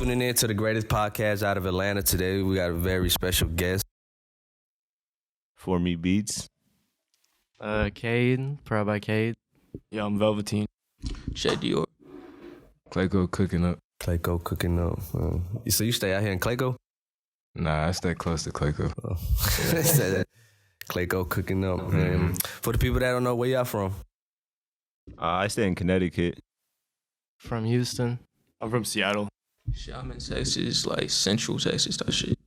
tuning in to the greatest podcast out of Atlanta today. We got a very special guest. For Me Beats. Cade, PRODBYCADE. Yeah, I'm Velveteen. CHECKDIOR. CLAYCO cooking up. CLAYCO cooking up. So you stay out here in CLAYCO? Nah, I stay close to CLAYCO. Oh. CLAYCO cooking up. Mm-hmm. For the people that don't know, where y'all from? I stay in Connecticut. From Houston. I'm from Seattle. Shit, I'm in Texas, like Central Texas type shit.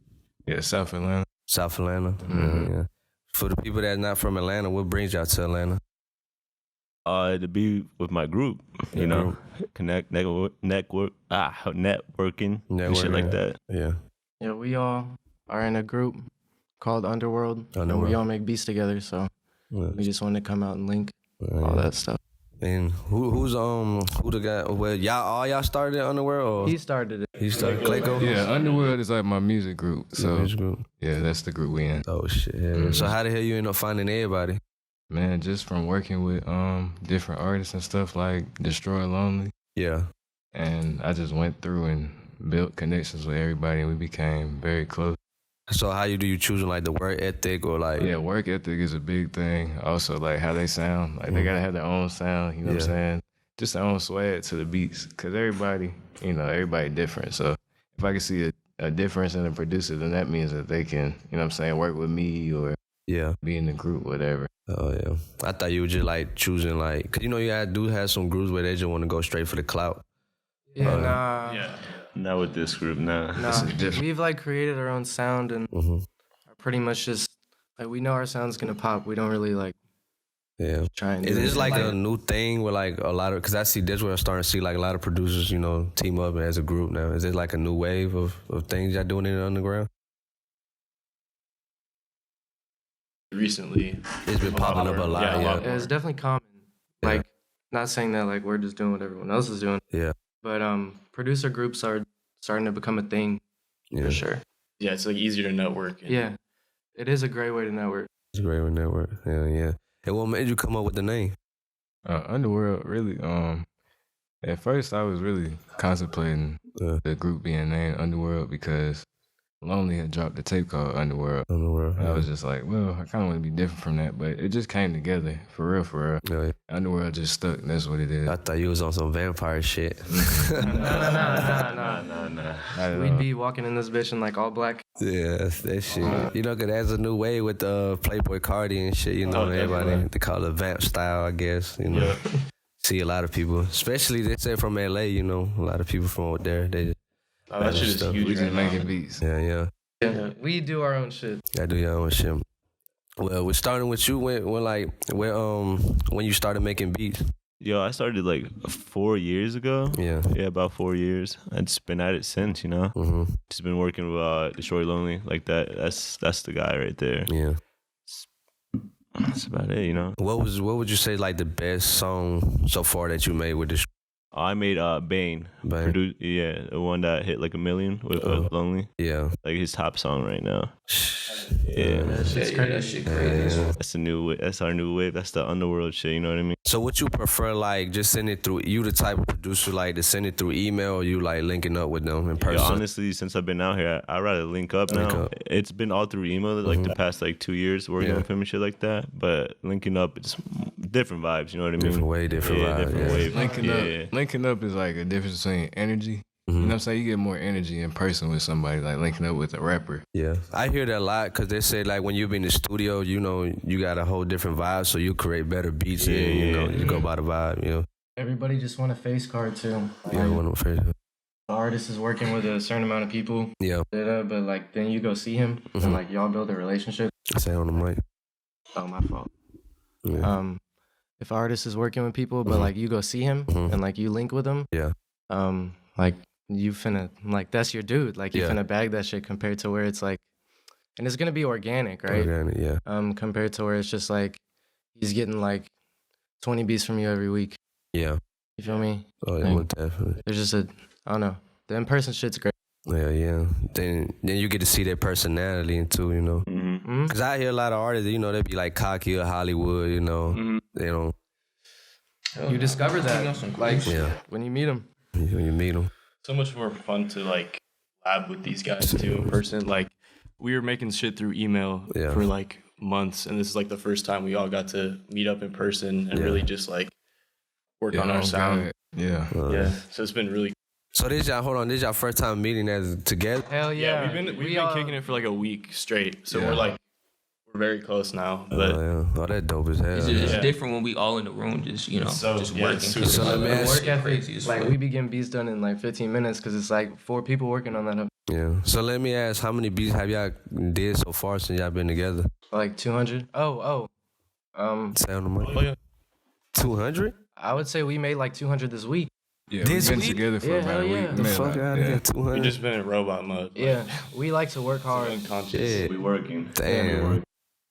Yeah, South Atlanta. South Atlanta. Yeah. For the people that's not from Atlanta, what brings y'all to Atlanta? To be with my group, you know, networking, and shit like that. Yeah. Yeah, we all are in a group called Underworld. And we all make beats together, so we just wanted to come out and link all that stuff. And who the guy? Well, y'all started at Underworld? Or? He started it. He started CLAYCO? Yeah, Underworld is like my music group. So music group. Yeah, that's the group we in. Oh shit. Yeah. So how the hell you end up finding everybody? Man, just from working with different artists and stuff like Destroy Lonely. Yeah. And I just went through and built connections with everybody, and we became very close. So how do you choosing like the work ethic or like? Yeah, work ethic is a big thing. Also, like how they sound. Like they gotta have their own sound. You know what I'm saying? Just their own swag to the beats. Cause everybody different. So if I can see a difference in the producer, then that means that they can, you know what I'm saying, work with me or be in the group, whatever. Oh yeah. I thought you were just like choosing like, cause you know you do have some groups where they just want to go straight for the clout. Yeah, nah. Yeah. Not with this group, nah. Nah, we've like created our own sound and are pretty much just like we know our sound's gonna pop. We don't really like try and. Is this like a new thing where like a lot of? Cause I see this where I'm starting to see like a lot of producers, you know, team up as a group now. Is it like a new wave of things y'all doing in the underground? Recently, it's been popping up a lot. Yeah, it's definitely common. Like, not saying that like we're just doing what everyone else is doing. Yeah. But producer groups are starting to become a thing for sure. Yeah, it's like easier to network. Yeah, it is a great way to network. It's a great way to network. Yeah. And what made you come up with the name? Underworld, really. At first, I was really contemplating the group being named Underworld because Lonely had dropped a tape called Underworld. I was just like, well, I kind of want to be different from that, but it just came together, for real. Yeah. Underworld just stuck, and that's what it is. I thought you was on some vampire shit. No. We'd be walking in this bitch in like all black. Yeah, that shit. You know, cause that's a new way with Playboy Cardi and shit, you know, everybody, they call it vamp style, I guess, you know. See a lot of people, especially they say from LA, you know, a lot of people from over there, they just that shit is huge. We just making beats. Yeah. We do our own shit. I do your own shit. Well, we're starting with you when you started making beats. Yo, I started like 4 years ago. Yeah, about 4 years. I've just been at it since, you know. Just been working with Destroy Lonely like that. That's the guy right there. Yeah. That's about it, you know. What would you say like the best song so far that you made with this? I made Bane. The one that hit like 1 million with Lonely. Yeah. Like his top song right now. That shit's crazy. That shit crazy. That's that's our new wave. That's the Underworld shit, you know what I mean? So would you prefer like just send it through, you the type of producer like to send it through email or you like linking up with them in person? Yeah, honestly, since I've been out here, I'd rather link up now. It's been all through email like the past like 2 years working with him and shit like that. But linking up, it's different vibes, you know what I mean? Different vibes. Different wave. Linking up is like a difference between energy. You know what I'm saying? You get more energy in person with somebody, like linking up with a rapper. Yeah. I hear that a lot because they say like when you be in the studio, you know, you got a whole different vibe, so you create better beats and, you know, you go by the vibe, you know. Everybody just want a face card too. Yeah, want a face card. The artist is working with a certain amount of people. Yeah. But like then you go see him and like y'all build a relationship. Say on the mic. Oh, my fault. Yeah. If an artist is working with people, but like you go see him and like you link with him. Yeah. Like you finna, like that's your dude. Like you finna bag that shit compared to where it's like, and it's gonna be organic, right? Organic, yeah. Compared to where it's just like, he's getting like 20 beats from you every week. Yeah. You feel me? Oh, yeah, like, definitely. There's just I don't know. The in-person shit's great. Yeah. Then you get to see their personality too, you know. Because I hear a lot of artists, you know, they be like cocky or Hollywood, you know. They don't. You discover that, like, when you meet them. When you meet them. so much more fun to like lab with these guys too in person. Like we were making shit through email for like months, and this is like the first time we all got to meet up in person and really just like work on our sound. Yeah. So it's been really. So this y'all first time meeting as together? Hell yeah. We've been kicking it for like a week straight. So we're very close now. But oh, that dope as hell. It's different when we all in the room, just working. So let me ask you, crazy as like we be getting beats done in like 15 minutes because it's like 4 people working on that. Yeah. So let me ask, how many beats have y'all did so far since y'all been together? Like 200. Say on the mic. 200? I would say we made like 200 this week. Yeah, This we've been week? together for about a week. The fuck out of here, we 200? just been in robot mode. Yeah, we like to work hard. Unconscious. Yeah. We working. Damn.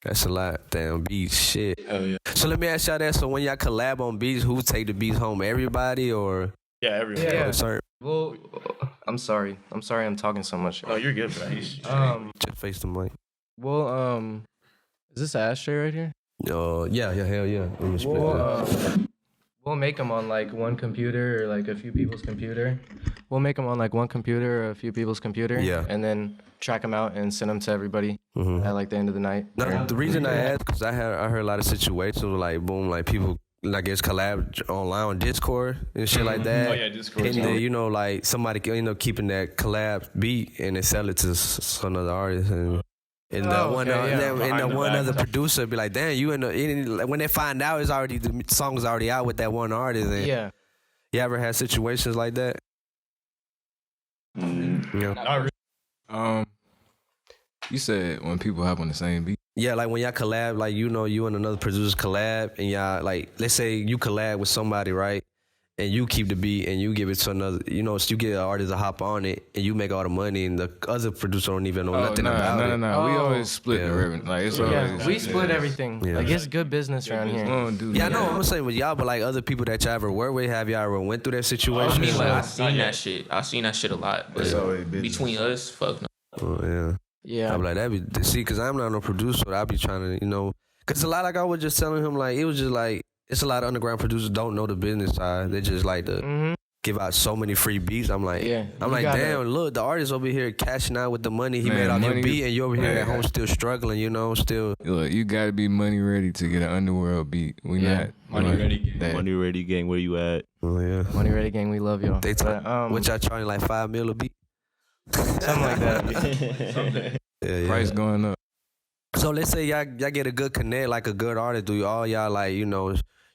That's a lot. Damn beats, shit. Hell yeah. So let me ask y'all that. So when y'all collab on beats, who take the beats home? Everybody or? Yeah, everyone. Yeah. Certain? Well, I'm sorry I'm talking so much. Oh, you're good, bro. Just face the mic. Well, is this an ashtray right here? Yeah, hell yeah. Let me split that. We'll make them on like one computer or like a few people's computer. We'll make them on like one computer or a few people's computer. Yeah. And then track them out and send them to everybody at like the end of the night. No, the reason I asked, because I heard a lot of situations where like, boom, like people, I guess, collab online on Discord and shit like that. Oh, yeah, Discord. And then, like somebody, keeping that collab beat and they sell it to some other artist. And one other producer be like, damn, when they find out the song's already out with that one artist. And you ever had situations like that? Yeah. Not really. You said when people hop on the same beat. Yeah, like when y'all collab, like you and another producer collab, and y'all like, let's say you collab with somebody, right? And you keep the beat and you give it to another, so you get an artist to hop on it and you make all the money and the other producer don't even know nothing about it. No. We always split the revenue. Like it's always, we split everything. Yeah. Like it's good business around here. Yeah, I know. I'm saying with y'all, but like other people that y'all ever worked with, have y'all ever went through that situation? I mean, like, I've seen that shit a lot. But between us, fuck no. Oh, yeah. Yeah. I'm like, because I'm not no producer, I'll be trying to, because a lot, like I was just telling him, like, it was just like, it's a lot of underground producers don't know the business side. They just like to give out so many free beats. I'm like, damn, look, the artist over here cashing out with the money he made off your beat, and you over here at home still struggling, still. Look, you gotta be money ready to get an Underworld beat. We not money ready gang. Money ready gang, where you at? Oh yeah, Money ready gang, we love y'all. They what y'all charging, like $5 million a beat? Something like that. Yeah. Price going up. So let's say y'all get a good connect, like a good artist. Do all y'all like,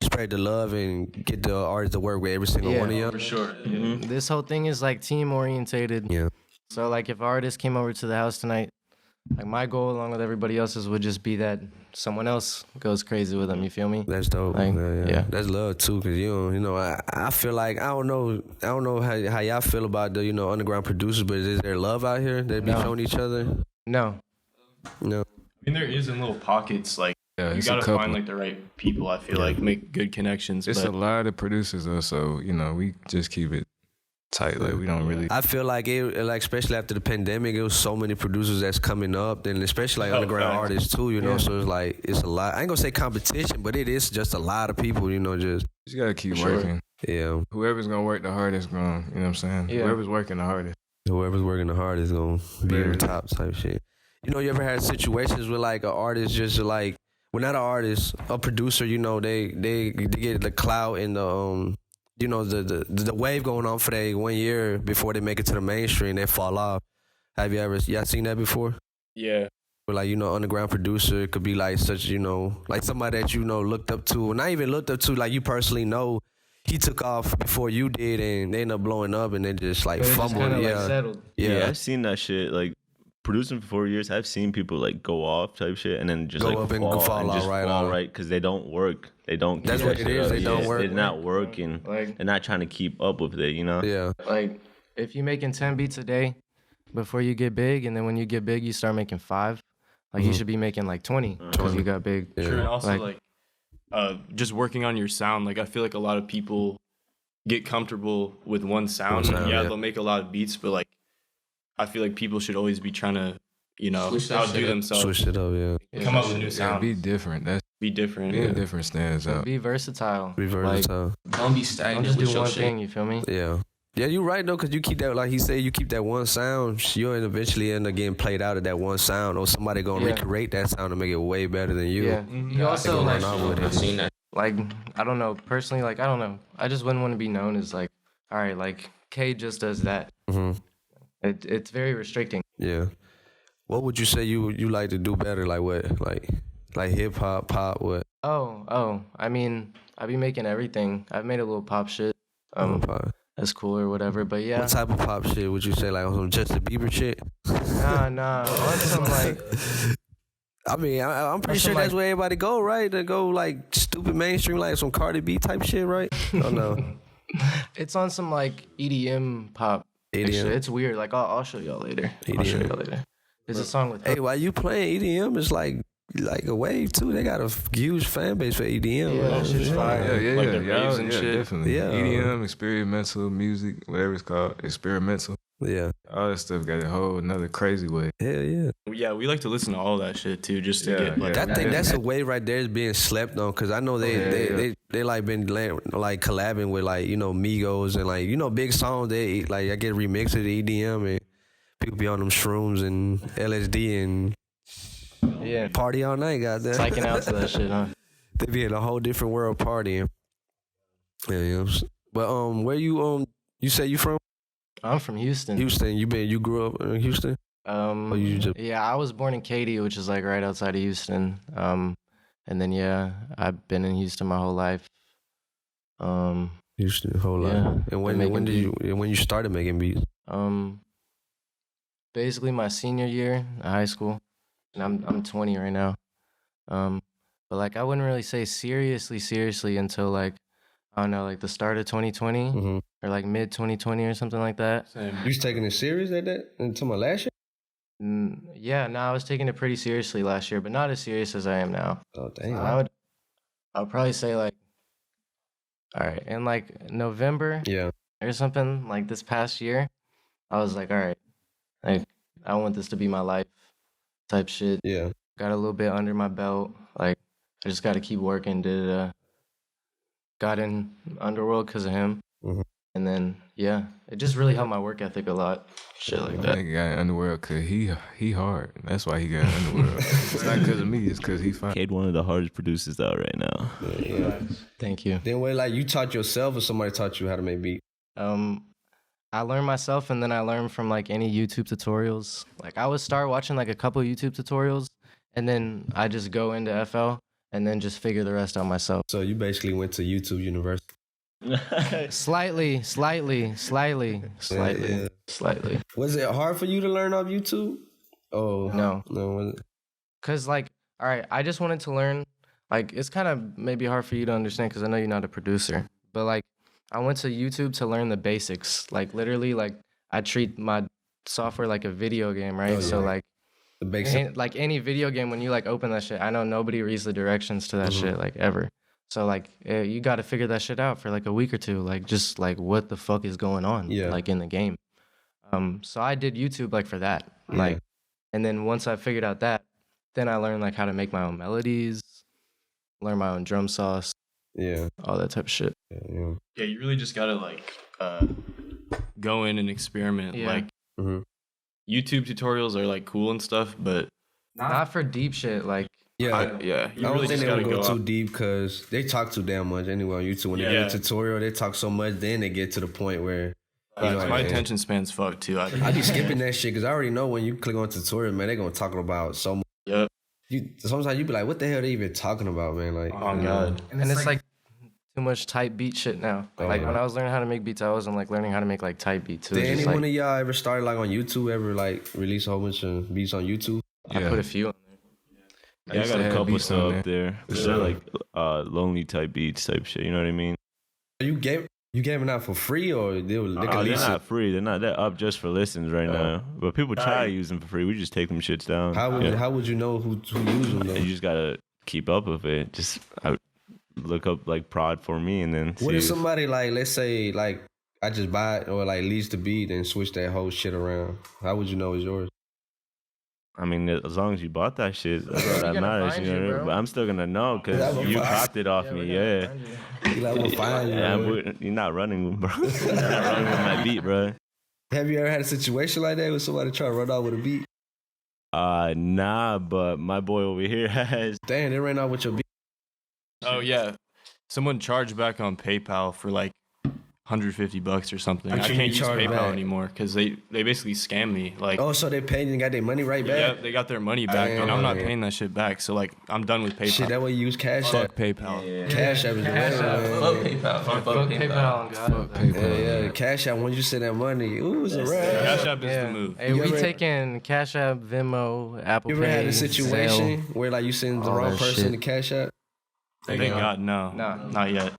spread the love and get the artist to work with every single one of y'all? For sure. This whole thing is like team orientated. Yeah. So like if an artist came over to the house tonight, like my goal along with everybody else's would just be that someone else goes crazy with them. You feel me? That's dope. Like, yeah. That's love too, cause I feel like I don't know how y'all feel about the underground producers, but is there love out here? They be showing each other? No. I mean, there is in little pockets, like, you gotta find like the right people, I feel like, make good connections. It's a lot of producers though, so we just keep it tight. Like we don't really. I feel like especially after the pandemic, it was so many producers that's coming up, and especially like underground artists too, So it's like it's a lot. I ain't gonna say competition, but it is just a lot of people, just. You gotta keep working. Yeah. Whoever's gonna work the hardest gonna, what I'm saying? Yeah. Whoever's working the hardest. Whoever's working the hardest gonna be in the top type shit. You ever had situations with like an artist just like, well, not an artist, a producer, they get the clout and the the wave going on for that 1 year before they make it to the mainstream, they fall off. Have y'all seen that before? Yeah. Where like, underground producer could be like such, like somebody that looked up to, not even looked up to, like you personally know, he took off before you did and they end up blowing up and they just like fumbled. Like settled. Yeah, I've seen that shit. Like producing for 4 years, I've seen people like go off type shit and then just go like up and fall out right because they don't work. They don't. That's what it is. They don't work. They're not working. Like, they're not trying to keep up with it. Yeah. Like if you're making 10 beats a day before you get big, and then when you get big, you start making 5. Like you should be making like 20 because you got big. Yeah. True, and also just working on your sound. Like I feel like a lot of people get comfortable with one sound. They'll make a lot of beats, but like I feel like people should always be trying to, outdo themselves. Switch it up, yeah. Come up with new sounds. Be different. Be different. Being different stands out. Be versatile. Be versatile. Don't be stagnant. Don't just with do your one shit. thing. You feel me? Yeah. Yeah, you're right though, cause you keep that, like he said, you keep that one sound. You'll eventually end up getting played out of that one sound, or somebody gonna recreate that sound to make it way better than you. Yeah, you also like. I've seen that. Like, I don't know, personally, like, I don't know. I just wouldn't want to be known as like, all right, like, K just does that. Mm-hmm. It's very restricting. Yeah. What would you say you like to do better? Like what? Like hip hop, pop, what? Oh. I mean, I be making everything. I've made a little pop shit. Pop. That's cool or whatever. But yeah. What type of pop shit would you say? Like on some Justin Bieber shit? Nah. On some like. I mean, I'm pretty sure that's where everybody go, right? They go like stupid mainstream, like some Cardi B type shit, right? Oh no. It's on some like EDM pop. EDM. Shit. It's weird. Like I'll show y'all later. EDM. I'll show y'all later. There's a song with. Hey, while you playing EDM, it's like a wave too. They got a huge fan base for EDM. Yeah, that shit's fire. Yeah, Like the raves and shit. Definitely. Yeah. EDM, experimental music, whatever it's called, experimental. Yeah. All that stuff got a whole another crazy way. Hell yeah. Yeah, we like to listen to all that shit too, just to get like. I think that's a way right there is being slept on, because I know they like been like collabing with like, you know, Migos and like, you know, big songs. They like I get remixed to the EDM and people be on them shrooms and LSD and party all night. Goddamn, Psyching out to that shit, huh? They be in a whole different world partying. Yeah. But where you say you from? I'm from Houston. Houston. You grew up in Houston? Or you just... Yeah, I was born in Katy, which is like right outside of Houston. And then I've been in Houston my whole life. Houston, whole life. And when you started making beats? Basically my senior year in high school, and I'm 20 right now. But like I wouldn't really say seriously until like, I don't know, like the start of 2020 or like mid 2020 or something like that. Same. You was taking it serious at that until my last year? Yeah, no, I was taking it pretty seriously last year, but not as serious as I am now. Oh damn! I would probably say like, all right, in like November, or something like this past year, I was like, all right, like I want this to be my life, type shit. Yeah, got a little bit under my belt. Like I just got to keep working. Got in Underworld because of him. And then, it just really helped my work ethic a lot. Shit like that. He got in Underworld because he hard. That's why he got in Underworld. It's not because of me. It's because he fine. Cade, one of the hardest producers out right now. Yeah. Thank you. Then like you taught yourself or somebody taught you how to make beats? I learned myself, and then I learned from like any YouTube tutorials. Like I would start watching like a couple YouTube tutorials, and then I just go into FL. And then just figure the rest out myself. So you basically went to YouTube University? Slightly. Yeah. Was it hard for you to learn off YouTube? Oh no. Was it? Cause like, all right, I just wanted to learn. Like, it's kind of maybe hard for you to understand because I know you're not a producer. But like, I went to YouTube to learn the basics. Like literally, like I treat my software like a video game, right? So like. The basic. Like any video game, when you like open that shit, I know nobody reads the directions to that shit like ever. So like you got to figure that shit out for like a week or two, like just like what the fuck is going on like in the game. So I did YouTube like for that, like, and then once I figured out that, then I learned like how to make my own melodies, learn my own drum sauce, all that type of shit. Yeah, you really just gotta like go in and experiment, like. YouTube tutorials are like cool and stuff, but not for deep shit. Like you really just gotta go too deep because they talk too damn much anyway on YouTube. When they do a tutorial, they talk so much, then they get to the point where my attention span's fucked too. I be skipping that shit because I already know when you click on tutorial, man, they gonna talk about so much. Yep. Sometimes you be like, what the hell are they even talking about, man? Like, oh god. And it's like too much type beat shit now. Like when I was learning how to make beats, I wasn't like learning how to make like type beats too. Did any one of y'all ever started like on YouTube? Ever like release a whole bunch of beats on YouTube? I put a few on there. Yeah, I got a couple stuff up there. They're like lonely type beats type shit. You know what I mean? You gave them out for free or they're not free. They're up just for listens right now. But people try to use them for free. We just take them shits down. How would you know who uses them though? You just gotta keep up with it. Just look up like prod for me and then what if somebody like, let's say like I just buy it or like lease the beat and switch that whole shit around? How would you know it's yours? I mean, as long as you bought that shit, that's all that matters. You know, but I'm still gonna know because you copped it off me. Yeah. You're not running, bro. You're not running with my beat, bro. Have you ever had a situation like that with somebody trying to run out with a beat? Nah, but my boy over here has. Damn, they ran out with your beat. Oh yeah, someone charged back on PayPal for like $150 or something. I can't use PayPal anymore because they basically scammed me. Like, oh, so they paid and got their money right back? Yeah, they got their money back, and I'm not paying that shit back. So like, I'm done with PayPal. Shit, that way you use Cash App. Fuck PayPal. Yeah. Cash App is the way. Fuck PayPal. Fuck PayPal. Fuck PayPal. Yeah. Cash App. Once you send that money, ooh, it's a wrap. Cash App is the move. Hey, we taking Cash App, Venmo, Apple Pay. You ever had a situation where like you send the wrong person to Cash App? Thank God, no, not yet.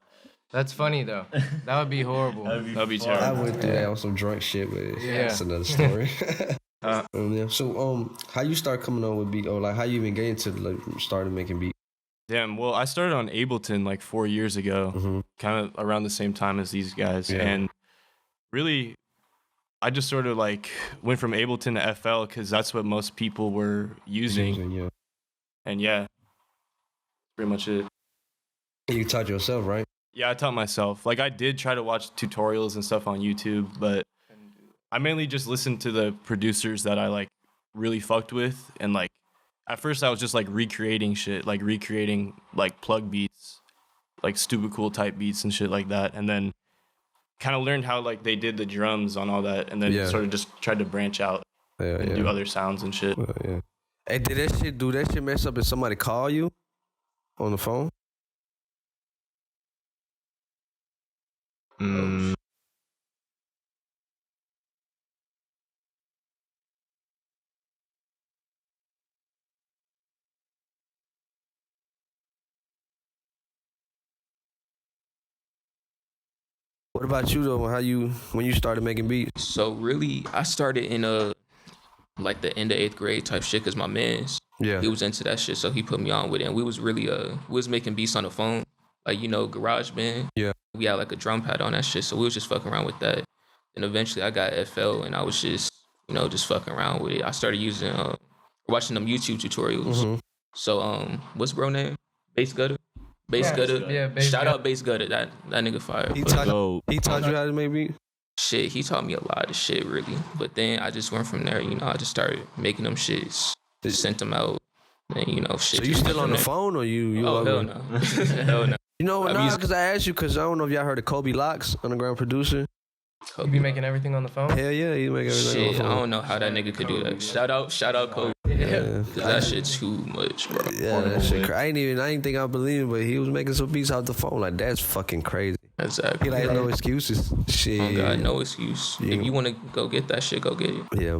That's funny though. That would be horrible. That'd be terrible. I went through that on some drunk shit, but that's another story. So, how you start coming on with beat, or like how you even get into like started making beat? Damn. Well, I started on Ableton like 4 years ago, kind of around the same time as these guys, and really, I just sort of like went from Ableton to FL because that's what most people were using. And pretty much it. You taught yourself, right? Yeah, I taught myself. Like, I did try to watch tutorials and stuff on YouTube, but I mainly just listened to the producers that I, like, really fucked with. And, like, at first I was just, like, recreating shit. Like, like, plug beats. Like, stupid cool type beats and shit like that. And then kind of learned how, like, they did the drums on all that. And then sort of just tried to branch out and do other sounds and shit. Hey, do that shit mess up if somebody call you on the phone? What about you though? When you started making beats? So really, I started in like the end of 8th grade type shit because my man's he was into that shit, so he put me on with it. And we was really we was making beats on the phone, like GarageBand. Yeah. We had like a drum pad on that shit, so we was just fucking around with that. And eventually I got FL, and I was just just fucking around with it. I started using watching them YouTube tutorials. So what's bro name? Bass Gutter. Shout out Bass Gutter. That nigga fire. He taught you how to make beats? Shit, he taught me a lot of shit really. But then I just went from there. I just started making them shits, sent them out, and shit. So you still on the phone, or you? Oh hell no, hell no. Because I asked you, because I don't know if y'all heard of Kobe Locks, underground producer. You be making everything on the phone? Hell yeah, you make everything on the phone. I don't know how that nigga could do that. Shout out Kobe. Cause that shit's too much, bro. Yeah, that shit. I ain't think I believe it, but he was making some beats off the phone. Like, that's fucking crazy. Exactly. He like no excuses. Shit. Oh God, no excuse. Yeah. If you want to go get that shit, go get it. Yeah.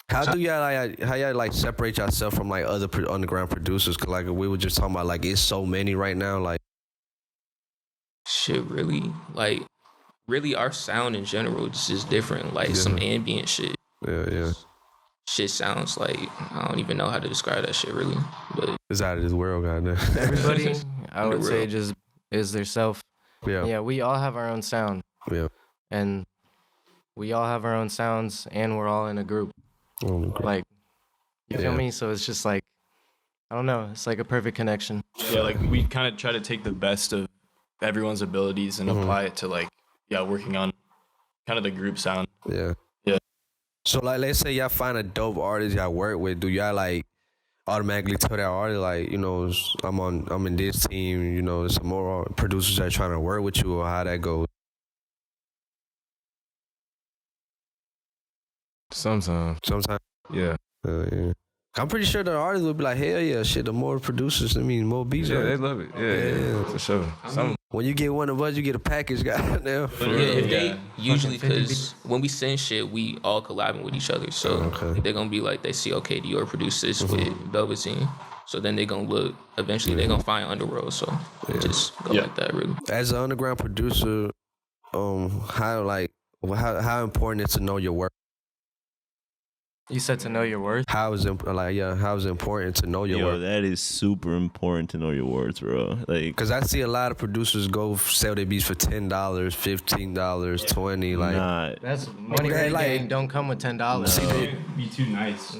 How y'all like separate yourself from like other underground producers? Cause like we were just talking about, like it's so many right now. Like, shit, really, our sound in general is just different. Like some ambient shit. Yeah. Shit sounds like, I don't even know how to describe that shit really. But it's out of this world, goddamn. Everybody, I would say, just is their self. Yeah. Yeah, we all have our own sound. Yeah. And we all have our own sounds, and we're all in a group. Like, you feel me? So it's just like, I don't know. It's like a perfect connection. Yeah, like we kind of try to take the best of everyone's abilities and apply it to like, working on kind of the group sound. Yeah. Yeah. So like, let's say y'all find a dope artist y'all work with. Do y'all like automatically tell that artist like, I'm in this team, some more producers that are trying to work with you, or how that goes? Sometimes. Yeah. Yeah. I'm pretty sure the artists would be like, hell yeah, shit, the more producers, more beats. Yeah, they love it. Yeah, for sure. When you get one of us, you get a package, goddamn. If they usually, because when we send shit, we all collabing with each other. So they're going to be like, they see, okay, Dior produced this with Velveteen. So then they're going to look, eventually they're going to find Underworld. So just go like that, really. As an underground producer, how important is to know your work? You said to know your worth. How is it important to know your worth? That is super important to know your worth, bro. Like, cause I see a lot of producers go sell their beats for $10, $15, $20. Like, that's money. Gang don't come with $10. See, they be too nice.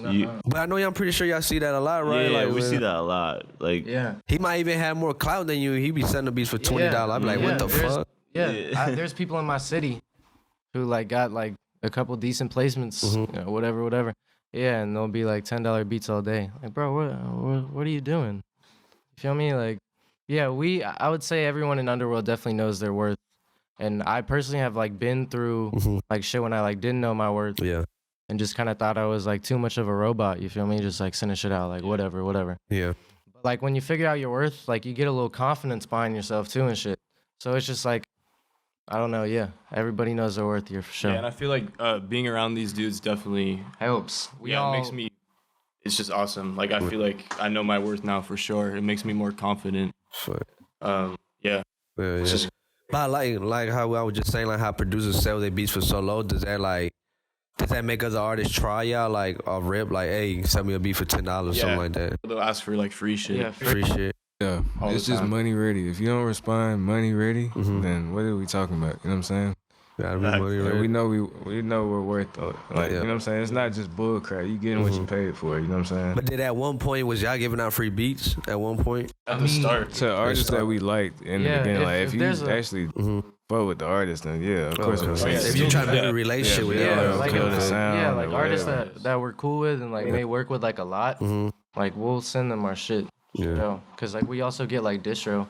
But I know I'm pretty sure y'all see that a lot, right? Yeah, like, we see that a lot. Like, he might even have more clout than you. He be selling the beats for $20. I'm like, what the fuck? There's people in my city who like got like a couple decent placements, you know, whatever. Yeah, and they'll be like $10 beats all day. Like, bro, what are you doing? You feel me? Like, yeah, I would say everyone in Underworld definitely knows their worth. And I personally have like been through like shit when I like didn't know my worth. Yeah. And just kind of thought I was like too much of a robot. You feel me? Just like sending shit out, like whatever. Yeah. But like when you figure out your worth, like you get a little confidence behind yourself too and shit. So it's just like, I don't know, everybody knows their worth here for sure. Yeah, and I feel like being around these dudes definitely helps. It makes me, it's just awesome. Like, I feel like I know my worth now for sure. It makes me more confident. Yeah. Just, but like how I was just saying, like how producers sell their beats for so low, does that make other artists try y'all, like, off rip, like, hey, sell me a beat for $10, something like that? They'll ask for, like, free shit. Yeah, free shit. Yeah, it's just money ready. If you don't respond money ready, then what are we talking about? You know what I'm saying? Gotta be money ready. We know we're worth it. Like, you know what I'm saying? It's not just bull crap. You getting what you paid for, you know what I'm saying? But then at one point, was y'all giving out free beats at one point? At the start. To artists that we liked in the beginning. Like, if you actually fuck with the artist, then of course. If you trying to build a relationship with them, like artists that we're cool with and like may work with like a lot, like we'll send them our shit. You know, because like we also get like distro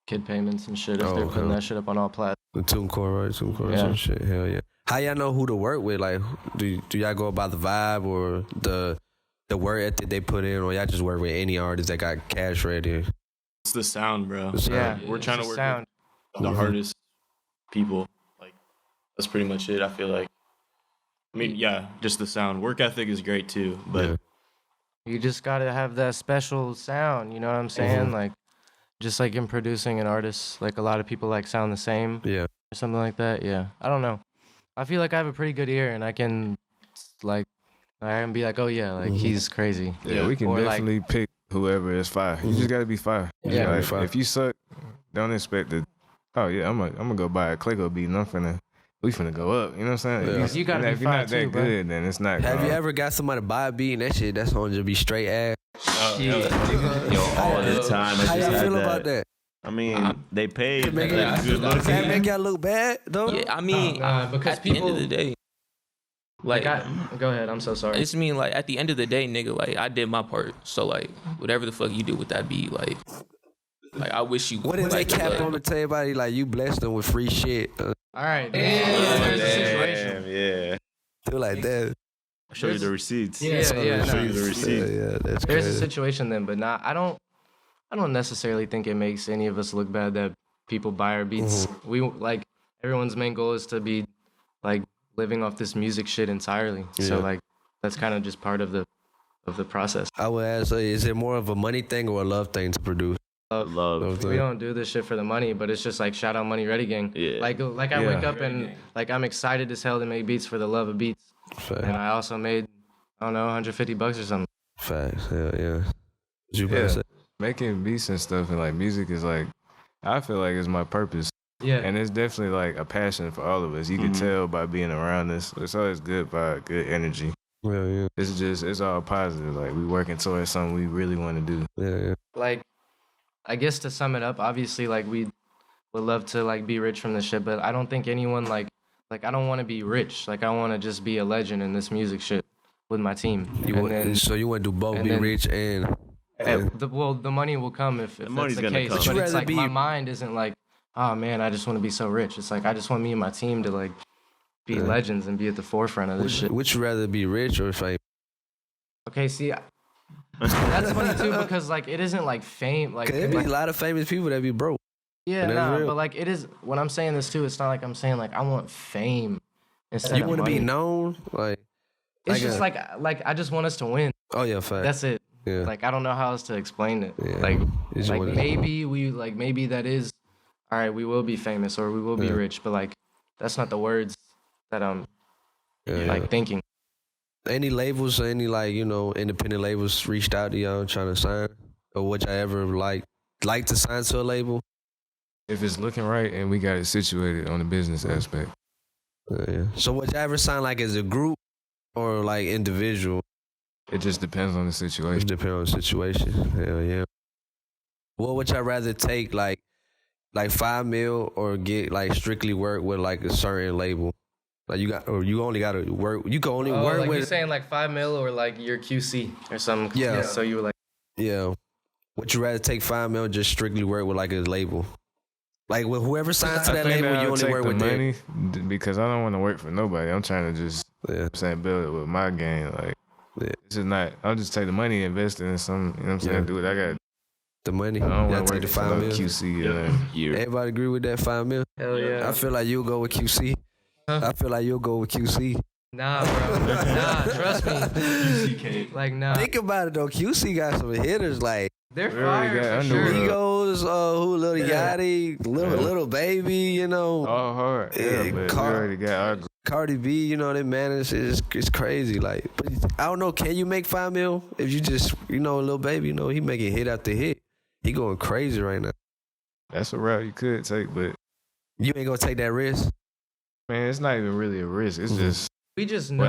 kid payments and shit if they're putting that shit up on all platforms. The TuneCore, right? TuneCore and shit. Hell yeah. How y'all know who to work with? Like, do y'all go about the vibe or the work ethic they put in, or y'all just work with any artist that got cash ready? It's the sound, bro. Yeah, we're trying to work with the hardest people. Like, that's pretty much it. I feel like. I mean, just the sound. Work ethic is great too, but. You just gotta have that special sound, you know what I'm saying? Like, just like in producing an artist, like a lot of people like sound the same. Yeah. Or something like that, I don't know. I feel like I have a pretty good ear and I can, like, be like, oh yeah, like he's crazy. Yeah, we can definitely pick whoever is fire. You just gotta be fire. Like, if you suck, don't expect it. Oh yeah, I'm gonna go buy a CLAYCO beat and we finna go up, you know what I'm saying? Yeah. You gotta if you're not that good, then it's not. Have you ever got somebody to buy a beat and that's gonna just be straight ass? all the time. How y'all feel about that? I mean, they paid. Can that make y'all look bad though? Yeah, I mean, because at the end of the day, like, go ahead. I'm so sorry. It's mean like at the end of the day, nigga, like I did my part. So like whatever the fuck you do with that beat, like I wish you. What if they capped on the table? Like you blessed them with free shit? All right. Yeah. Do like that. I'll show you the receipts. Yeah. Show you the receipts. Yeah, that's There's crazy. a situation then, but I don't necessarily think it makes any of us look bad that people buy our beats. We like everyone's main goal is to be like living off this music shit entirely. So like that's kind of just part of the process. I would ask, is it more of a money thing or a love thing to produce? Love. We don't do this shit for the money, but it's just like shout out Money Ready Gang. Yeah. Like I wake up and like I'm excited as hell to make beats for the love of beats. Fact. And I also made, I don't know, $150 or something. Facts. Hell yeah. What you about to say? Making beats and stuff and like music is like, I feel like it's my purpose. Yeah. And it's definitely like a passion for all of us. You can tell by being around this. It's always good by good energy. Yeah. It's all positive. Like we working towards something we really want to do. Yeah. Like, I guess to sum it up, obviously, like we would love to like be rich from this shit, but I don't think anyone like I don't want to be rich. Like I want to just be a legend in this music shit with my team. So you want to do both, be rich and the money will come if that's the case. But it's like my mind isn't like, oh man, I just want to be so rich. It's like I just want me and my team to like be legends and be at the forefront of this shit. Would you rather be rich or famous? Okay, see, that's funny too because like it isn't like fame. Like there be a lot of famous people that be broke. Yeah, but like it is. When I'm saying this too, it's not like I'm saying like I want fame instead. You want to be known, like it's just like I just want us to win. Oh yeah, fact. That's it. Yeah. Like I don't know how else to explain it. Yeah. Like maybe that is all right. We will be famous or we will be rich, but like that's not the words that I'm like thinking. Any labels or any like, you know, independent labels reached out to y'all trying to sign? Or would y'all ever like to sign to a label? If it's looking right and we got it situated on the business aspect. Yeah. So would y'all ever sign like as a group or like individual? It just depends on the situation. It depends on the situation. Hell yeah. What would y'all rather take, like $5 million or get like strictly work with like a certain label? Like you only gotta work. You can only work like with. You're saying like $5 million or like your QC or something. Yeah. So you were like. Yeah. Would you rather take $5 million just strictly work with like a label? Like with whoever signs to that label, you only work with money because I don't want to work for nobody. I'm trying to just build it with my game. Like this is not. I'll just take the money, invest it in some. You know what I'm saying? Do what I got. The money. I don't want to take work the $5 million. QC. Everybody agree with that $5 million? Hell yeah. I feel like you'll go with QC. Huh? I feel like you'll go with QC. Nah, bro. Nah, trust me. QC like, nah. Think about it though. QC got some hitters like. They're fire for sure. Migos, Lil Yachty, Little Baby, you know. All hard. Yeah, but we already got our Cardi B, you know, they manage it's crazy. Like, but I don't know, can you make $5 million if you just, you know, Lil Baby, you know, he making hit after hit. He going crazy right now. That's a route you could take, but you ain't gonna take that risk. Man, it's not even really a risk. It's just we just know.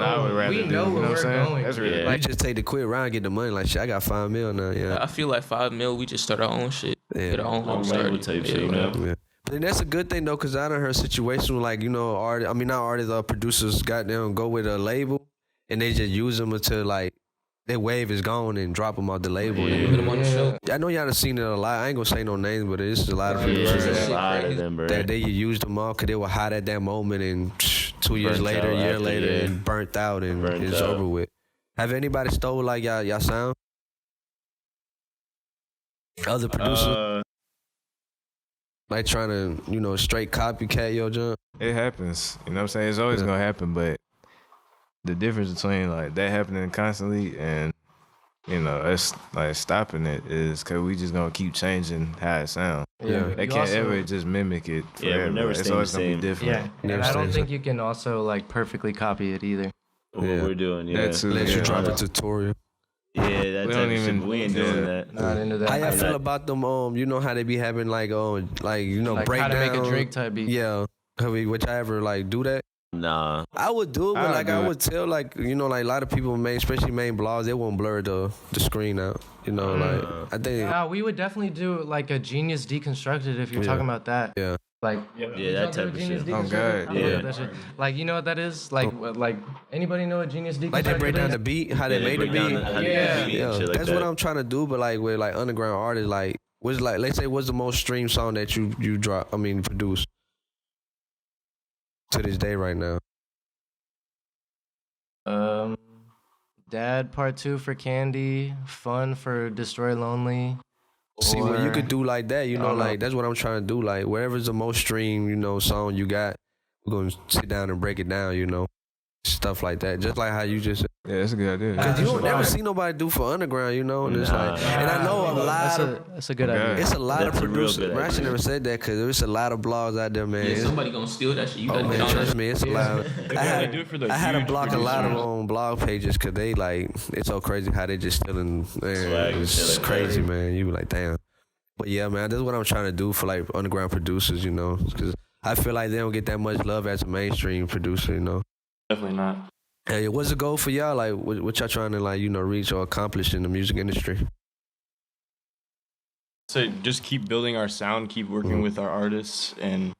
We know where we're going. That's really like you just take the quick round, get the money. Like shit, I got $5 million now. Yeah, I feel like $5 million. We just start our own shit. Yeah, get our own label type shit. You know? Yeah. But then that's a good thing though, cause I done heard situations where, like, you know, producers got them go with a label and they just use them until like their wave is gone and drop them off the label. Yeah. Put them on the show. I know y'all done seen it a lot. I ain't gonna say no names, but it's a lot of producers a lot of them, bro. That they used them all because they were hot at that moment, and 2 years later, a year later, and burnt out, and it's over with. Have anybody stole like y'all sound? Other producers? Like trying to, you know, straight copycat your junk? It happens. You know what I'm saying? It's always gonna happen, but the difference between like that happening constantly and, you know, us like stopping it is because we just gonna keep changing how it sounds. Yeah. They can't ever just mimic it forever. Yeah, never it's always gonna be different. Yeah, and I don't think you can also like perfectly copy it either. What we're doing, yeah. That too, Unless you drop a tutorial. Yeah, that's we ain't doing that. Not into that. How y'all feel about them? You know how they be having like you know, like breakdown. How to make a Drake type beat. Yeah. Would y'all ever like do that? Nah. I would do it, but like I would tell, like, you know, like a lot of people, especially main blogs, they won't blur the screen out. You know, like I think. We would definitely do like a Genius Deconstructed if you're talking about that. Yeah. Like that type of shit. Oh God. Yeah. Like, you know what that is? Like anybody know what Genius Deconstructed? Like they break down the beat, how they made the beat. Yeah. That's what I'm trying to do. But like with like underground artists, like what's like, let's say, what's the most streamed song that you produce to this day right now? Dad Part 2 for Candy, Fun for Destroy Lonely. See, what you could do like that, you know, like that's what I'm trying to do. Like wherever's the most streamed, you know, song you got, we're gonna sit down and break it down, you know, stuff like that. Just like how you just said. Yeah, that's a good idea. Cause you don't never see nobody do for underground, you know. And it's like, and I know a lot that's a good idea. It's a lot That's of a real producers. good I should never said that because there's a lot of blogs out there, man. Yeah, somebody gonna steal that shit. You gotta get on Trust that. me, it's a lot. I had to block a lot of them on blog pages because they like, it's so crazy how they just stealing. Man, it's crazy, man. You be like, damn. But yeah, man, that's what I'm trying to do for like underground producers, you know, because I feel like they don't get that much love as a mainstream producer, you know. Definitely not. Hey, what's the goal for y'all? Like, what y'all trying to, like, you know, reach or accomplish in the music industry? So just keep building our sound, keep working with our artists, and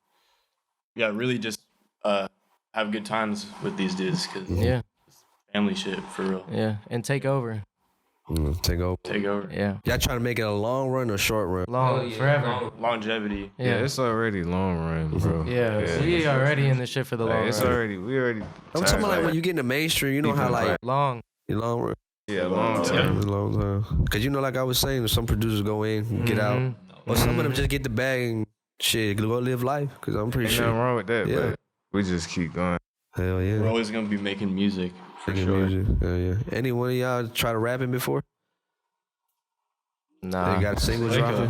yeah, really just have good times with these dudes because yeah, family shit for real. Yeah, and take over. Take over. Take over. Yeah. Y'all trying to make it a long run or short run? Long, forever. Longevity. Yeah, it's already long run, bro. Yeah, we already in the shit for the long run. We already. I'm talking about like when you get in the mainstream, you know how like long run. Yeah, long time. Long time. Cause you know, like I was saying, some producers go in, get out, or some of them just get the bag and shit, go live life. Cause I'm pretty Ain't sure. nothing wrong with that, but we just keep going. Hell yeah. We're always gonna be making music for sure. Hell yeah. Any one of y'all try to rapping before? Nah. They got a single dropping.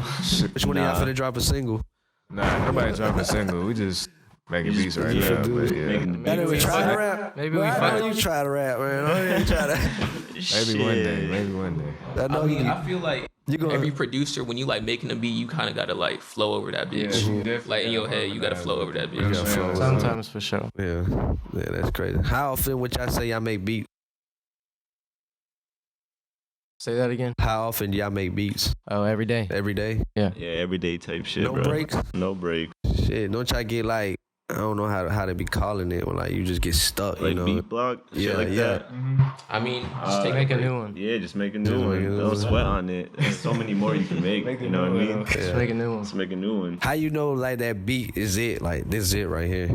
Which one of y'all finna drop a single? Nah, nobody dropping a single. We just making beats right now. But yeah. Maybe we try to rap. Maybe we fuck. You try to rap, man. Maybe one day. I feel like every producer, when you like making a beat, you kind of gotta like flow over that beat. Yeah, like in your head, you gotta flow over that beat. Sometimes for sure. Yeah, that's crazy. How often would y'all say y'all make beats? Say that again. How often do y'all make beats? Oh, every day. Every day? Yeah, everyday type shit, no bro. Breaks? No breaks. Shit, don't y'all get like, I don't know how to be calling it, when like you just get stuck, like you know? Beat block? Shit like that. I mean, just make a new one. Yeah, just make a new one. Don't sweat on it. There's so many more you can make, you know what I mean? Just make a new one. Just make a new one. How you know like that beat is it? Like this is it right here?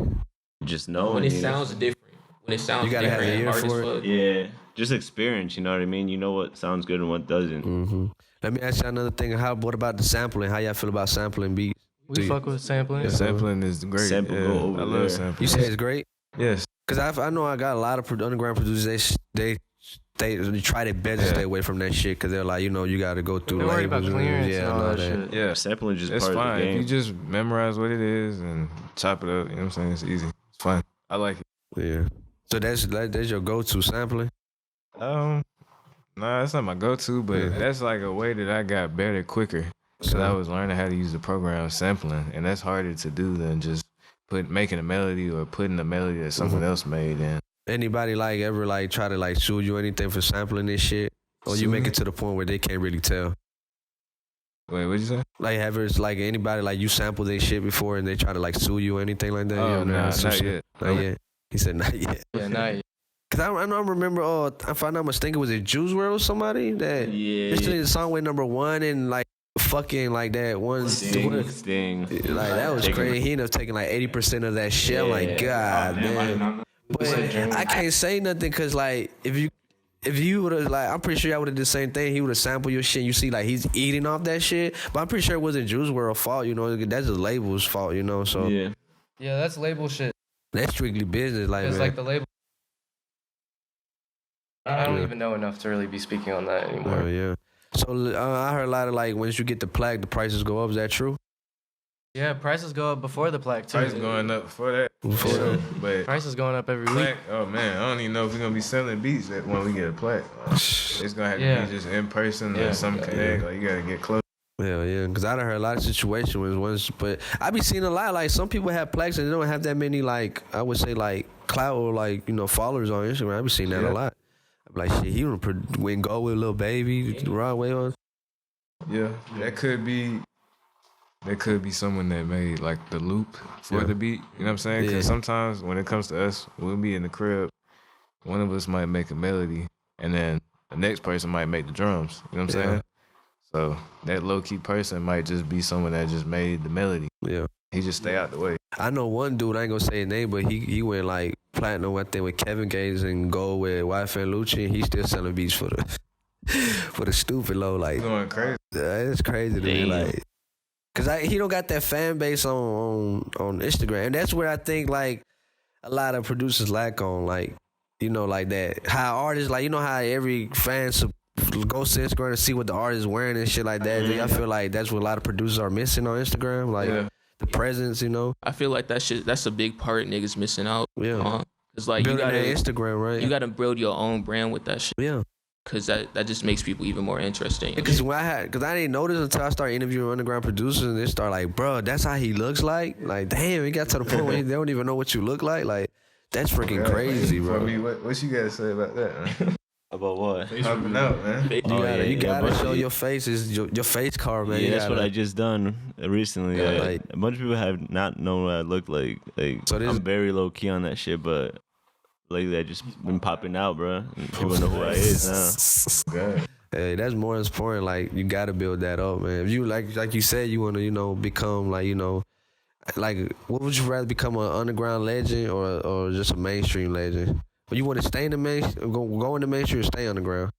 Just know when it sounds different. When it sounds you gotta different have the ear hard for as fuck. Yeah, just experience, you know what I mean? You know what sounds good and what doesn't. Mm-hmm. Let me ask you another thing. What about the sampling? How y'all feel about sampling beats? We fuck with sampling. Yeah, sampling is great. Sample go over I love there. sampling. You say it's great? Yes. Cause I know I got a lot of underground producers. They try their best to stay away from that shit. Cause they're like, you know, you got to go through They're worried labels about clearance and all that shit. Yeah, Sampling just it's part fine. of the game. If you just memorize what it is and chop it up, you know what I'm saying? It's easy. It's fun. I like it. Yeah. So that's your go-to sampling? Nah, that's not my go-to, but that's like a way that I got better quicker. So I was learning how to use the program sampling, and that's harder to do than just making a melody or putting a melody that someone else made in. Anybody like ever like try to like sue you or anything for sampling this shit? Or you make it to the point where they can't really tell? Wait, what'd you say? Like ever like anybody like you sampled their shit before and they try to like sue you or anything like that? Oh, nah, not yet. Not yet. He said not yet. Yeah, not yet. Cause I remember, if I'm not mistaken, was it Juice WRLD or somebody that the song went #1 and like fucking like that one Sting. Like that was crazy. He ended up taking like 80% of that shit. I'm like, God damn. But I can't say nothing because like if you would have like, I'm pretty sure I would have did the same thing. He would have sampled your shit. And you see like he's eating off that shit. But I'm pretty sure it wasn't Juice WRLD's fault. You know, that's the label's fault. You know, so yeah, that's label shit. That's strictly business. Like it's man. like the label. I don't even know enough to really be speaking on that anymore. Oh yeah. So I heard a lot of like once you get the plaque, the prices go up. Is that true? Yeah, prices go up before the plaque too. Prices going up before that. But prices going up every plaque, week. Oh man, I don't even know if we're gonna be selling beats when we get a plaque. It's gonna have to be just in person or some connect. Like you gotta get close. Yeah, because I done heard a lot of situations but I be seeing a lot like some people have plaques and they don't have that many like I would say like clout or like you know followers on Instagram. I be seeing that a lot. I'm like shit, he went go with Lil Baby the wrong way on. Yeah, that could be. There could be someone that made like the loop for the beat. You know what I'm saying? Because sometimes when it comes to us, we'll be in the crib. One of us might make a melody, and then the next person might make the drums. You know what I'm saying? So that low-key person might just be someone that just made the melody. Yeah. He just stay out the way. I know one dude, I ain't gonna say his name, but he went like platinum, I think, with Kevin Gates and gold with YFN Lucci, and he's still selling beats for the stupid low. Like, going crazy. It's crazy to me. Like, cause he don't got that fan base on Instagram. And that's where I think like a lot of producers lack on, like, you know, like that. How artists, like, you know how every fan goes to Instagram to see what the artist is wearing and shit like that. I feel like that's what a lot of producers are missing on Instagram. Like the presence, you know. I feel like that's a big part niggas missing out. Yeah. It's like building you gotta Instagram, right? You gotta build your own brand with that shit. Yeah. Cause that just makes people even more interesting. Because I didn't notice until I started interviewing underground producers and they start like, bro, that's how he looks like. Like, damn, it got to the point where they don't even know what you look like. Like, that's freaking crazy, bro. For me, what you gotta say about that, man? About what? Popping out, man. You gotta show your face. Your face card, man. Yeah, that's what I just done recently. Like, a bunch of people have not known what I look like. So I'm very low key on that shit, but lately I just been popping out, bro. People know who I is now. Hey, that's more important. Like, you gotta build that up, man. If you like you said, you wanna, you know, become like, you know, like, what would you rather become, an underground legend or just a mainstream legend? Or you want to stay in the go in the mainstream or stay underground?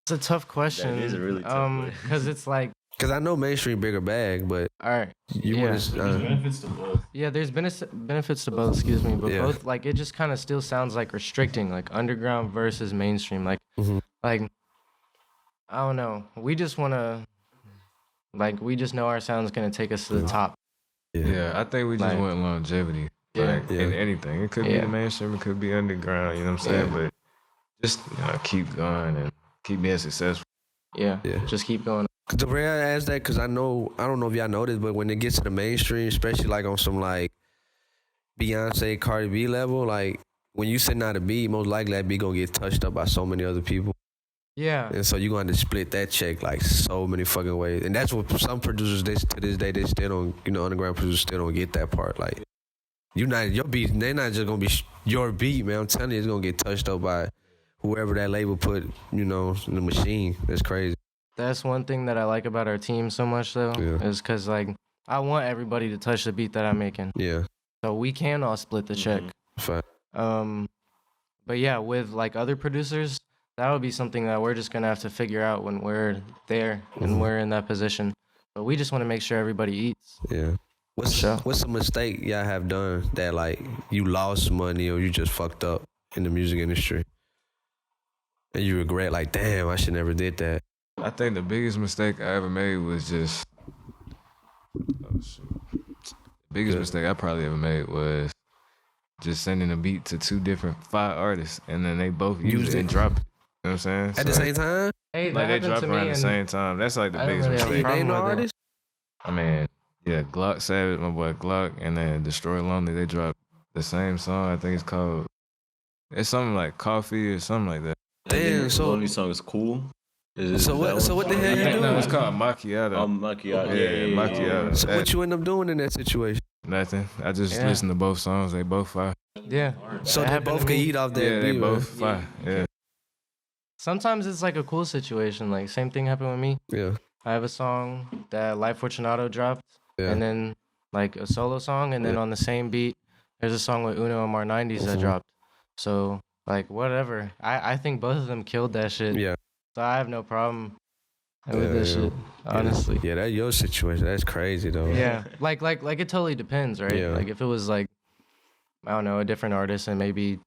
It's a tough question. That is a really tough because it's like. Because I know mainstream bigger bag, but all right, you want to. There's benefits to both. Yeah, there's benefits to both. Excuse me, but both like it just kind of still sounds like restricting, like underground versus mainstream. Like, like I don't know. We just want to Like, we just know our sound's gonna take us to the top. Yeah, I think we just want longevity. Yeah. Like, in anything. It could be the mainstream, it could be underground, you know what I'm saying? But just, keep going and keep being successful. Yeah, just keep going. The way I ask that, because I don't know if y'all know this, but when it gets to the mainstream, especially like on some like Beyonce, Cardi B level, like when you send out a beat, most likely that beat gonna get touched up by so many other people. Yeah. And so you're going to split that check like so many fucking ways. And that's what some producers, to this day, they still don't, underground producers still don't get that part. Like, your beat, they're not just going to be your beat, man. I'm telling you, it's going to get touched up by whoever that label put, in the machine. That's crazy. That's one thing that I like about our team so much, though, is because, like, I want everybody to touch the beat that I'm making. Yeah. So we can all split the check. Fine. But yeah, with, like, other producers, that would be something that we're just going to have to figure out when we're there and we're in that position. But we just want to make sure everybody eats. Yeah. What's a mistake y'all have done that, like, you lost money or you just fucked up in the music industry? And you regret, like, damn, I should never did that. I think the biggest mistake I ever made was just... The biggest mistake I probably ever made was just sending a beat to 5 artists, and then they both used it and dropped it. You know what I'm saying? At the same time? Hey, like they drop around the same time. That's like the biggest mistake. They know artists? I mean, Glock Savage, my boy Glock, and then Destroy Lonely, they dropped the same song. I think it's something like Coffee or something like that. Damn, so Lonely song is cool. So what the hell you doing? No, it's called Macchiato. Macchiato. Yeah, Macchiato. So what you end up doing in that situation? Nothing. I just listen to both songs. They both fire. Yeah. So they both can eat off that beat. Yeah, they both right? fire. Yeah. Sometimes it's like a cool situation. Like, same thing happened with me. Yeah. I have a song that Life Fortunato dropped, and then like a solo song, and then on the same beat, there's a song with Uno and Mar 90s that dropped. So, like, whatever. I think both of them killed that shit. Yeah. So I have no problem with this shit, honestly. Yeah, that's your situation. That's crazy, though. Yeah. Like it totally depends, right? Yeah. Like, if it was like, I don't know, a different artist, and maybe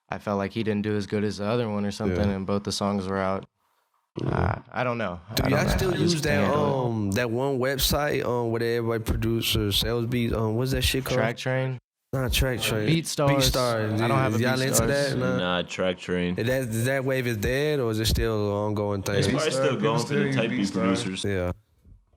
I felt like he didn't do as good as the other one or something, and both the songs were out. I don't know. Do y'all still use that that one website where everybody produces sales beats? What's that shit called? Track Train? Not Track Train. BeatStars. BeatStars. I don't have a y'all BeatStars. into that? Nah, Track Train. Is that wave is dead or is it still an ongoing thing? It's probably still going for the type beat producers. Yeah.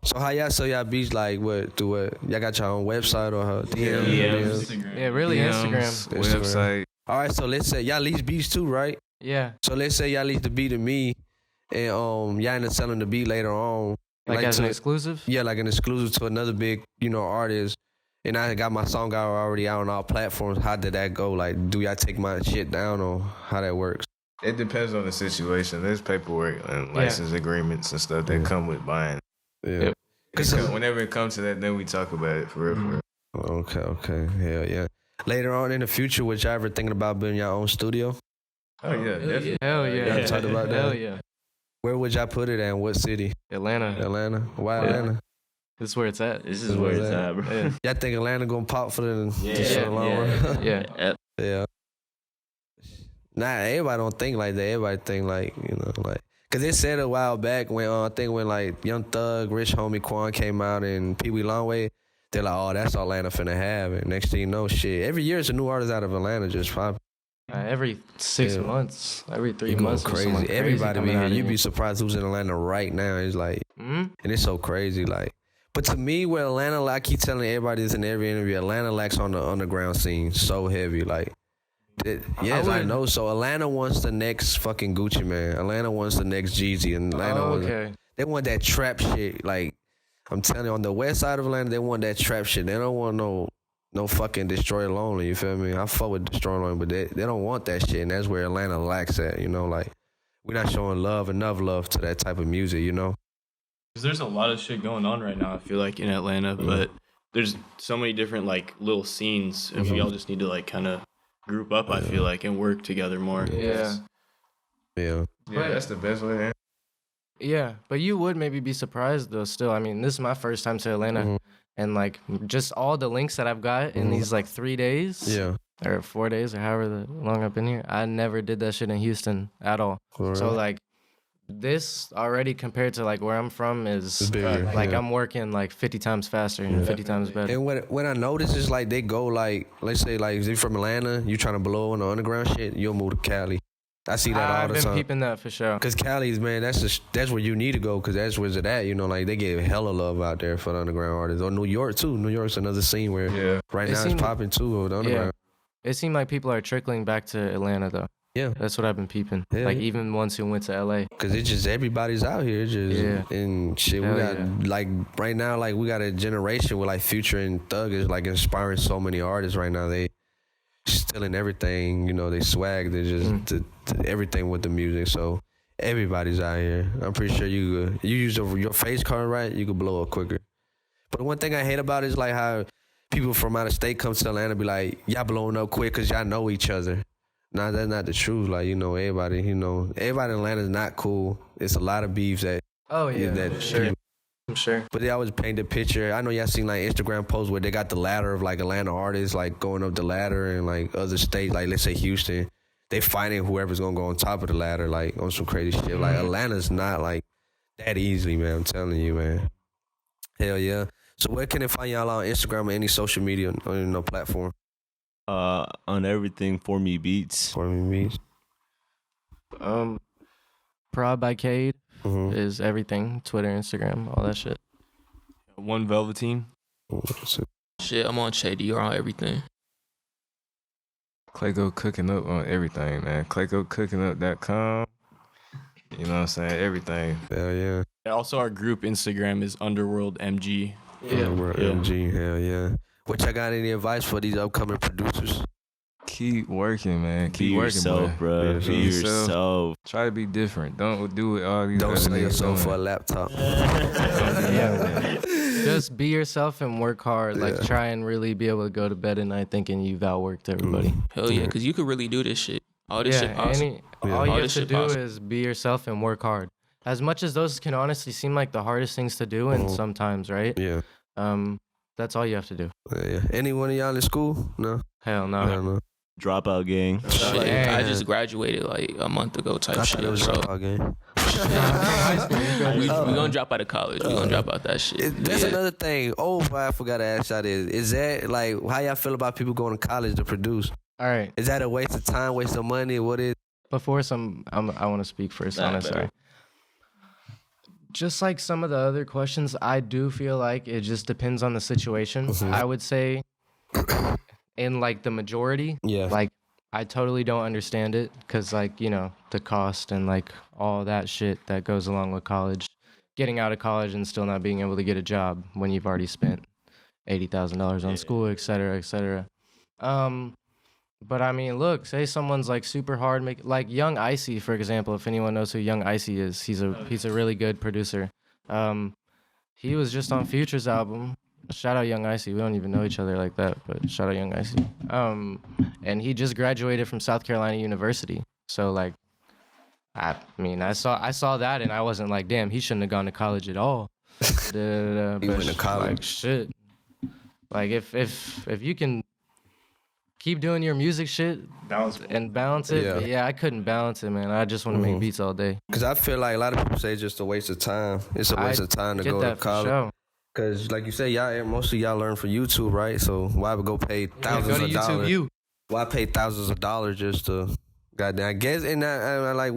So how y'all sell y'all beats, like what? Y'all got your own website or DMs? Yeah, really DMs, Instagram. website. All right, so let's say y'all lease beats too, right? Yeah. So let's say y'all lease the beat to me, and y'all end up selling the beat later on. Like as an exclusive? Yeah, like an exclusive to another big, artist. And I got my song out already out on all platforms. How did that go? Like, do y'all take my shit down or how that works? It depends on the situation. There's paperwork and license agreements and stuff that come with buying. Yeah. Because whenever it comes to that, then we talk about it for real. Okay. Hell yeah. Later on in the future, would y'all ever thinking about building your own studio? Oh, yeah, definitely. Hell yeah. Y'all talked about that? Hell yeah. Where would y'all put it at? What city? Atlanta. Why Atlanta? This is where it's at. This is where it's at, bro. Yeah. Y'all think Atlanta gonna pop for the long run? Yeah. Nah, everybody don't think like that. Everybody think like, cause they said a while back when I think when like Young Thug, Rich Homie Quan came out and Pee Wee Longway, they're like, oh, that's all Atlanta finna have. And next thing you know, shit, every year it's a new artist out of Atlanta just popping. Every 6 months, every 3 months, crazy. Everybody be here. You'd be surprised who's in Atlanta right now. It's like, and it's so crazy. Like, but to me, where Atlanta, I keep telling everybody this in every interview, Atlanta lacks on the underground scene so heavy. Like, I know. So Atlanta wants the next fucking Gucci Man. Atlanta wants the next Jeezy. And Atlanta they want that trap shit. Like, I'm telling you, on the west side of Atlanta, they want that trap shit. They don't want no fucking Destroy Lonely, you feel me? I fuck with Destroy Lonely, but they don't want that shit, and that's where Atlanta lacks at, like, we're not showing enough love to that type of music, Because there's a lot of shit going on right now, I feel like, in Atlanta, but there's so many different, like, little scenes, and we all just need to, like, kind of group up, I feel like, and work together more. Yeah, that's the best way, man. Yeah, but you would maybe be surprised, though, still. I mean, this is my first time to Atlanta. And, like, just all the links that I've got in these, like, 3 days. Yeah. Or 4 days or however long I've been here. I never did that shit in Houston at all. So, like, this already compared to like where I'm from is bigger, like I'm working like 50 times faster and 50 times better. And when I notice is like they go like, let's say like if you're from Atlanta, you trying to blow on the underground shit, you'll move to Cali. I see that all the time. I've been peeping that for sure. Cause Cali's, man, that's where you need to go. Cause that's where it's at. You know, like they get hella love out there for the underground artists. Or New York too. New York's another scene where right now it's popping too. The underground. It seemed like people are trickling back to Atlanta though. Yeah, that's what I've been peeping. Like even ones who went to LA. Cause it's just everybody's out here. It's just and shit. We got like right now, like we got a generation with like Future and Thug is like inspiring so many artists right now. They stealing everything, you know. They swag. They just everything with the music. So everybody's out here. I'm pretty sure you use your face card right, you could blow up quicker. But the one thing I hate about it is like how people from out of state come to Atlanta and be like, y'all blowing up quick cause y'all know each other. Nah, that's not the truth. Like, you know, everybody in Atlanta is not cool. It's a lot of beefs that. Oh yeah, sure. I'm sure. But they always paint a picture. I know y'all seen like Instagram posts where they got the ladder of like Atlanta artists like going up the ladder and like other states, like let's say Houston, they fighting whoever's gonna go on top of the ladder like on some crazy shit. Like Atlanta's not like that easily, man. I'm telling you, man. Hell yeah. So where can they find y'all on Instagram or any social media platform? On everything, For Me Beats. For Me Beats. PRODBYCADE is everything. Twitter, Instagram, all that shit. One Velveteen. Shit, I'm on CHECKDIOR on everything. CLAYCO cooking up on everything, man. CLAYCOcookingup.com. You know what I'm saying? Everything. Hell yeah. Also, our group Instagram is Underworld MG. Underworld MG. Hell yeah. What y'all got any advice for these upcoming producers? Keep working, man. Keep working, yourself, bro. Be yourself. Try to be different. Don't do it all these. Don't sell yourself for a laptop. Just be yourself and work hard. Like try and really be able to go to bed at night thinking you've outworked everybody. Hell yeah, because you could really do this shit. All this shit possible. All you have to do is be yourself and work hard. As much as those can honestly seem like the hardest things to do, and sometimes, right? Yeah. That's all you have to do. Yeah. Any one of y'all in school? No. Hell no. Dropout gang. Shit, I just graduated like a month ago type shit. It was dropout gang. We gonna drop out of college. We gonna drop out that shit. That's another thing. Oh, I forgot to ask y'all this. Is that like how y'all feel about people going to college to produce? All right. Is that a waste of time, waste of money? What is? Before I want to speak first on it. Sorry. Just like some of the other questions, I do feel like it just depends on the situation. I would say in like the majority, like I totally don't understand it because like, you know, the cost and like all that shit that goes along with college, getting out of college and still not being able to get a job when you've already spent $80,000 on school, et cetera, et cetera. But I mean, look, say someone's like super hard, like Young Icy, for example. If anyone knows who Young Icy is, he's a really good producer. He was just on Future's album. Shout out Young Icy. We don't even know each other like that, but shout out Young Icy. And he just graduated from South Carolina University. So like, I mean, I saw that and I wasn't like, damn, he shouldn't have gone to college at all. He went to college. Like shit. Like if you can keep doing your music shit and balance it. Yeah. But yeah, I couldn't balance it, man. I just want to make beats all day. Because I feel like a lot of people say it's just a waste of time. It's a waste of time to go to college. Because like you say, most of y'all learn from YouTube, right? So why would go pay thousands of dollars? Why pay thousands of dollars just to, goddamn, I guess, and I like,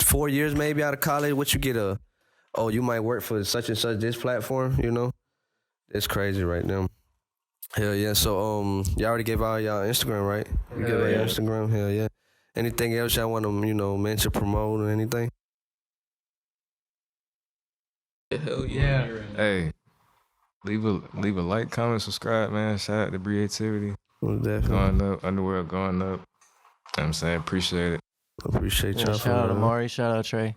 4 years maybe out of college, what you get you might work for such and such this platform, you know? It's crazy right now. Hell yeah. So y'all already gave out y'all Instagram, right? You gave out your Instagram. Hell yeah. Anything else y'all want to mention, promote, or anything? Hell yeah. Hey, leave a like, comment, subscribe, man. Shout out to Creativity. Well, definitely. Going up, Underworld going up. You know what I'm saying, appreciate it. Appreciate y'all. Shout out Amari, shout out Trey.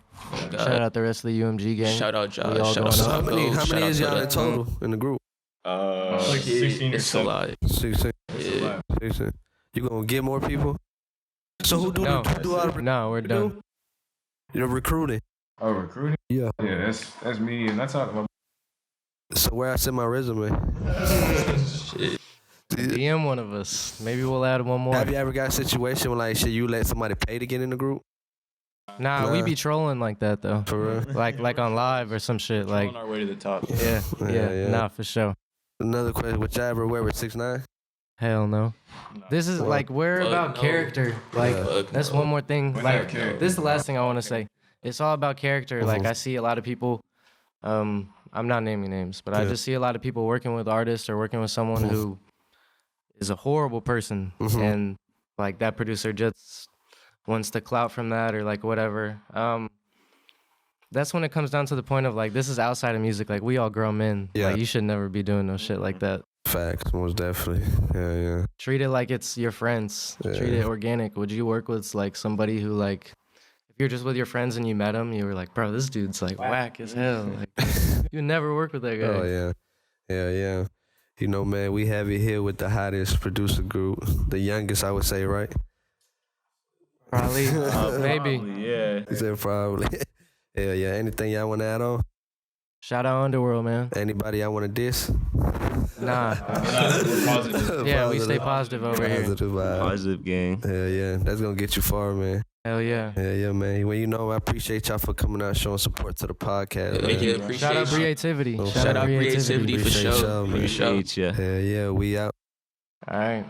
Shout out the rest of the UMG gang. Shout out Josh. Shout out how many is y'all in total in the group? 16 or it's a lot. 16. Yeah. 16. You gonna get more people? So who do all the No, we're done. You're recruiting. Oh, recruiting? Yeah. Yeah, that's me, and that's how. So where I send my resume? Shit. DM one of us. Maybe we'll add one more. Have you ever got a situation where like, should you let somebody pay to get in the group? Nah, we be trolling like that though. For real? Like on live or some shit. Like Like on our way to the top. yeah. Nah, for sure. Another question: would y'all ever wear with 6ix9ine? Hell no. This is like we're about character. Like that's one more thing. Like this is the last thing I want to say. It's all about character. Like I see a lot of people. I'm not naming names, but I just see a lot of people working with artists or working with someone who is a horrible person, and like that producer just wants to clout from that or like whatever. That's when it comes down to the point of like this is outside of music. Like we all grown men. Like you should never be doing no shit like that. Facts, most definitely. Yeah. Treat it like it's your friends. Treat it organic. Would you work with like somebody who like, if you're just with your friends and you met him, you were like, bro, this dude's like whack as hell. Like you never work with that guy. Oh yeah. You know, man, we have it here with the hottest producer group, the youngest, I would say, right? Probably, maybe. Yeah. He said probably. Hell yeah. Anything y'all want to add on? Shout out Underworld, man. Anybody y'all want to diss? Nah. We're positive. Yeah, we stay positive over here. Positive gang. Hell yeah. That's going to get you far, man. Hell yeah. Hell yeah, man. Well, you know, I appreciate y'all for coming out, showing support to the podcast. Yeah, Shout out creativity. Shout out creativity for sure. Appreciate ya. Hell yeah, we out. All right.